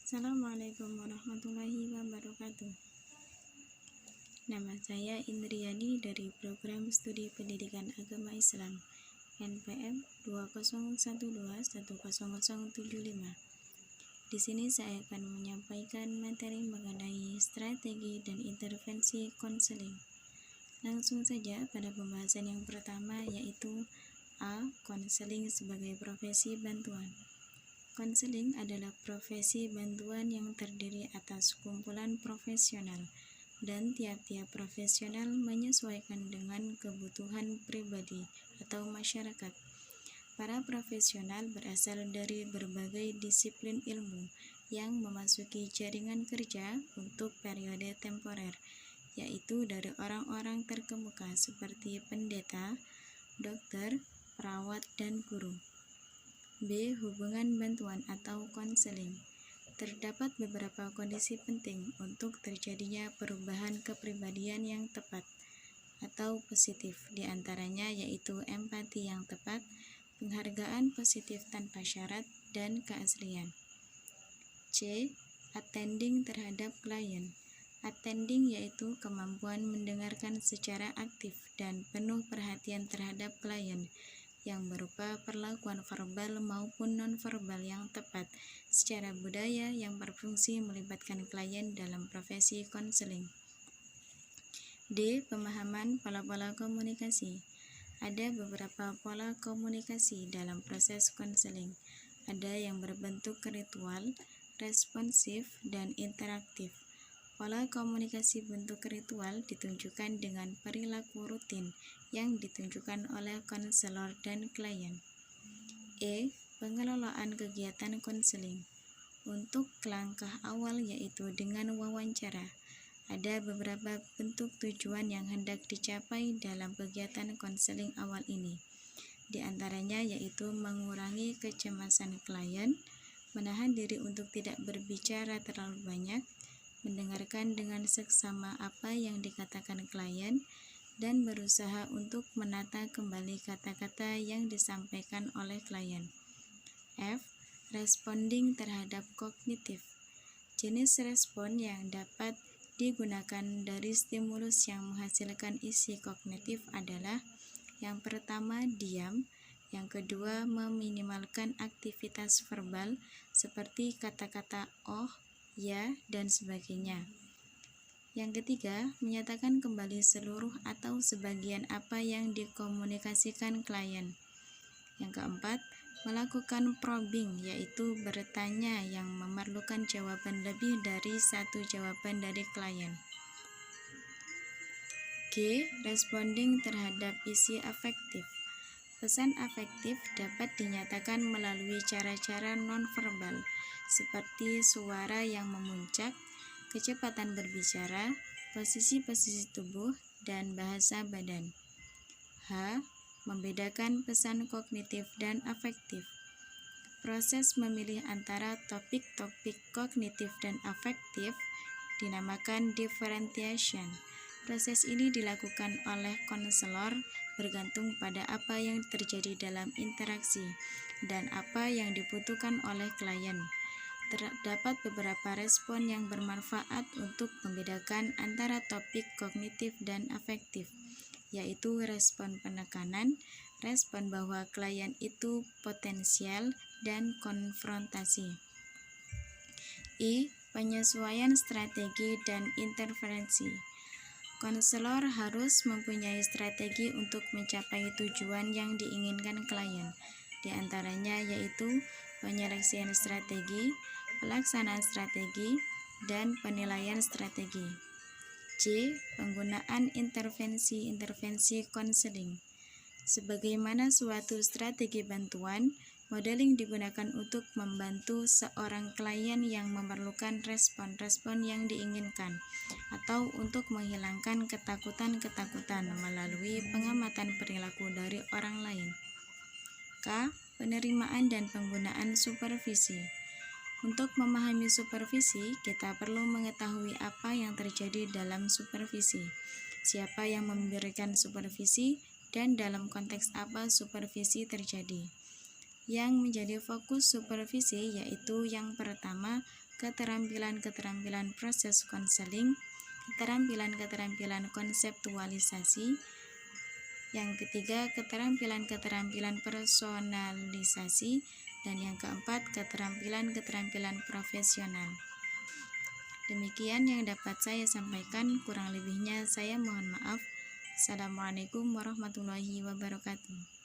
Assalamualaikum warahmatullahi wabarakatuh. Nama saya Indriani dari Program Studi Pendidikan Agama Islam NPM 2012100075. Di sini saya akan menyampaikan materi mengenai strategi dan intervensi konseling. Langsung saja pada pembahasan yang pertama, yaitu A. Konseling sebagai profesi bantuan. Konseling adalah profesi bantuan yang terdiri atas kumpulan profesional, dan tiap-tiap profesional menyesuaikan dengan kebutuhan pribadi atau masyarakat. Para profesional berasal dari berbagai disiplin ilmu yang memasuki jaringan kerja untuk periode temporer, yaitu dari orang-orang terkemuka seperti pendeta, dokter, perawat, dan guru. B. Hubungan bantuan atau konseling. Terdapat beberapa kondisi penting untuk terjadinya perubahan kepribadian yang tepat atau positif, diantaranya yaitu empati yang tepat, penghargaan positif tanpa syarat, dan keaslian. C. Attending terhadap klien. Attending yaitu kemampuan mendengarkan secara aktif dan penuh perhatian terhadap klien, yang berupa perlakuan verbal maupun nonverbal yang tepat secara budaya yang berfungsi melibatkan klien dalam profesi konseling. D. Pemahaman pola-pola komunikasi. Ada beberapa pola komunikasi dalam proses konseling. Ada yang berbentuk ritual, responsif, dan interaktif. Pola komunikasi bentuk ritual ditunjukkan dengan perilaku rutin yang ditunjukkan oleh konselor dan klien. E. Pengelolaan kegiatan konseling. Untuk langkah awal yaitu dengan wawancara. Ada beberapa bentuk tujuan yang hendak dicapai dalam kegiatan konseling awal ini. Di antaranya yaitu mengurangi kecemasan klien, menahan diri untuk tidak berbicara terlalu banyak, mendengarkan dengan seksama apa yang dikatakan klien, dan berusaha untuk menata kembali kata-kata yang disampaikan oleh klien. F. Responding terhadap kognitif. Jenis respon yang dapat digunakan dari stimulus yang menghasilkan isi kognitif adalah: yang pertama, diam; yang kedua, meminimalkan aktivitas verbal seperti kata-kata oh, ya, dan sebagainya. Yang ketiga, menyatakan kembali seluruh atau sebagian apa yang dikomunikasikan klien. Yang keempat, melakukan probing, yaitu bertanya yang memerlukan jawaban lebih dari satu jawaban dari klien. G. Responding terhadap isi afektif. Pesan afektif dapat dinyatakan melalui cara-cara nonverbal, seperti suara yang memuncak, kecepatan berbicara, posisi-posisi tubuh, dan bahasa badan. H. Membedakan pesan kognitif dan afektif. Proses memilih antara topik-topik kognitif dan afektif dinamakan differentiation. Proses ini dilakukan oleh konselor bergantung pada apa yang terjadi dalam interaksi dan apa yang dibutuhkan oleh klien. Terdapat beberapa respon yang bermanfaat untuk membedakan antara topik kognitif dan afektif, yaitu respon penekanan, respon bahwa klien itu potensial, dan konfrontasi. I. Penyesuaian strategi dan interferensi. Konselor harus mempunyai strategi untuk mencapai tujuan yang diinginkan klien. Di antaranya yaitu penyeleksian strategi, pelaksanaan strategi, dan penilaian strategi. C. Penggunaan intervensi konseling. Sebagaimana suatu strategi bantuan, modeling digunakan untuk membantu seorang klien yang memerlukan respon-respon yang diinginkan, atau untuk menghilangkan ketakutan-ketakutan melalui pengamatan perilaku dari orang lain. K. Penerimaan dan penggunaan supervisi. Untuk memahami supervisi, kita perlu mengetahui apa yang terjadi dalam supervisi, siapa yang memberikan supervisi, dan dalam konteks apa supervisi terjadi. Yang menjadi fokus supervisi yaitu yang pertama, keterampilan-keterampilan proses konseling, keterampilan-keterampilan konseptualisasi. Yang ketiga, keterampilan-keterampilan personalisasi. Dan yang keempat, keterampilan-keterampilan profesional. Demikian yang dapat saya sampaikan, kurang lebihnya saya mohon maaf. Assalamualaikum warahmatullahi wabarakatuh.